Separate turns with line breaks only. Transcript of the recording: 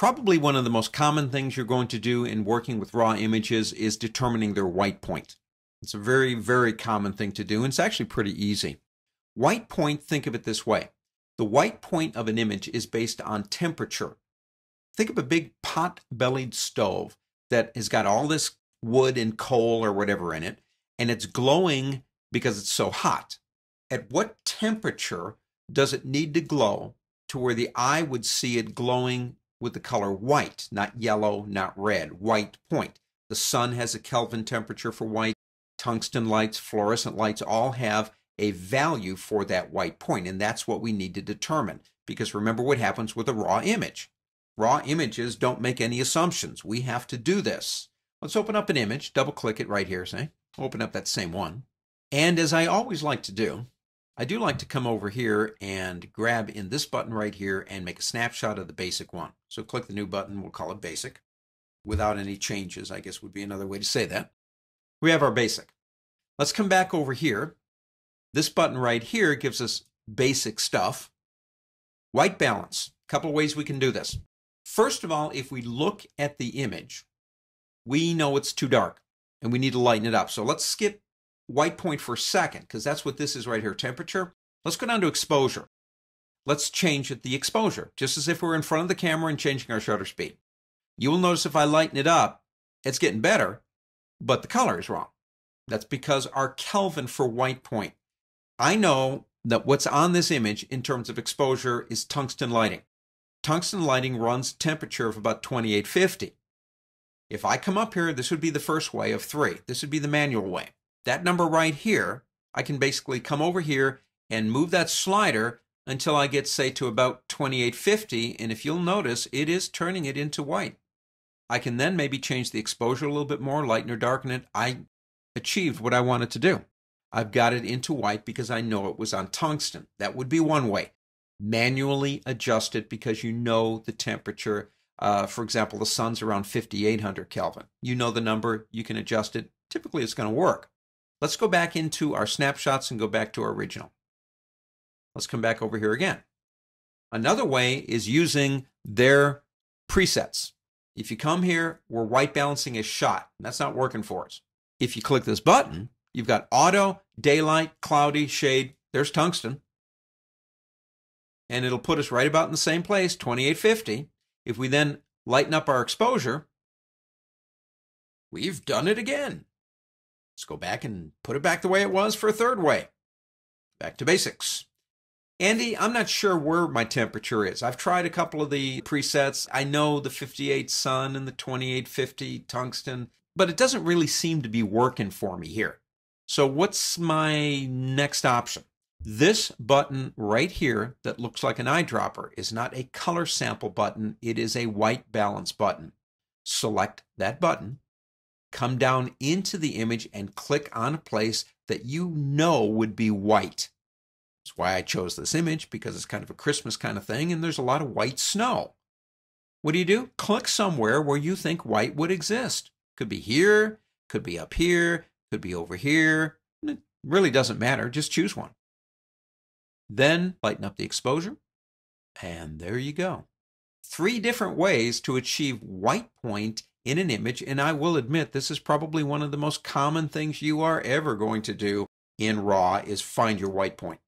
Probably one of the most common things you're going to do in working with raw images is determining their white point. It's a very, very common thing to do, and it's actually pretty easy. White point, think of it this way. The white point of an image is based on temperature. Think of a big pot-bellied stove that has got all this wood and coal or whatever in it, and it's glowing because it's so hot. At what temperature does it need to glow to where the eye would see it glowing with the color white, not yellow, not red, white point? The sun has a Kelvin temperature for white. Tungsten lights, fluorescent lights all have a value for that white point, and that's what we need to determine. Because remember what happens with a raw image. Raw images don't make any assumptions. We have to do this. Let's open up an image, double-click it right here, say. Open up that same one. And as I always like to do, I do like to come over here and grab in this button right here and make a snapshot of the basic one. So click the new button, we'll call it basic. Without any changes, I guess would be another way to say that. We have our basic. Let's come back over here. This button right here gives us basic stuff. White balance. A couple of ways we can do this. First of all, if we look at the image, we know it's too dark and we need to lighten it up. So let's skip white point for a second because that's what this is right here, temperature. Let's go down to exposure. Let's change the exposure, just as if we're in front of the camera and changing our shutter speed. You will notice if I lighten it up, it's getting better, but the color is wrong. That's because our Kelvin for white point. I know that what's on this image in terms of exposure is tungsten lighting. Tungsten lighting runs temperature of about 2850. If I come up here, this would be the first way of 3. This would be the manual way. That number right here, I can basically come over here and move that slider until I get, say, to about 2850, and if you'll notice, it is turning it into white. I can then maybe change the exposure a little bit more, lighten or darken it. I achieved what I wanted to do. I've got it into white because I know it was on tungsten. That would be one way. Manually adjust it because you know the temperature. For example, the sun's around 5800 Kelvin. You know the number, you can adjust it. Typically, it's going to work. Let's go back into our snapshots and go back to our original. Let's come back over here again. Another way is using their presets. If you come here, we're white balancing a shot. That's not working for us. If you click this button, you've got auto, daylight, cloudy, shade. There's tungsten. And it'll put us right about in the same place, 2850. If we then lighten up our exposure, we've done it again. Let's go back and put it back the way it was for a third way. Back to basics. Andy, I'm not sure where my temperature is. I've tried a couple of the presets. I know the 58 sun and the 2850 tungsten, but it doesn't really seem to be working for me here. So what's my next option? This button right here that looks like an eyedropper is not a color sample button. It is a white balance button. Select that button, come down into the image and click on a place that you know would be white. That's why I chose this image, because it's kind of a Christmas kind of thing and there's a lot of white snow. What do? Click somewhere where you think white would exist. Could be here, could be up here, could be over here. It really doesn't matter. Just choose one. Then lighten up the exposure, and there you go. 3 different ways to achieve white point in an image, and I will admit this is probably one of the most common things you are ever going to do in RAW is find your white point.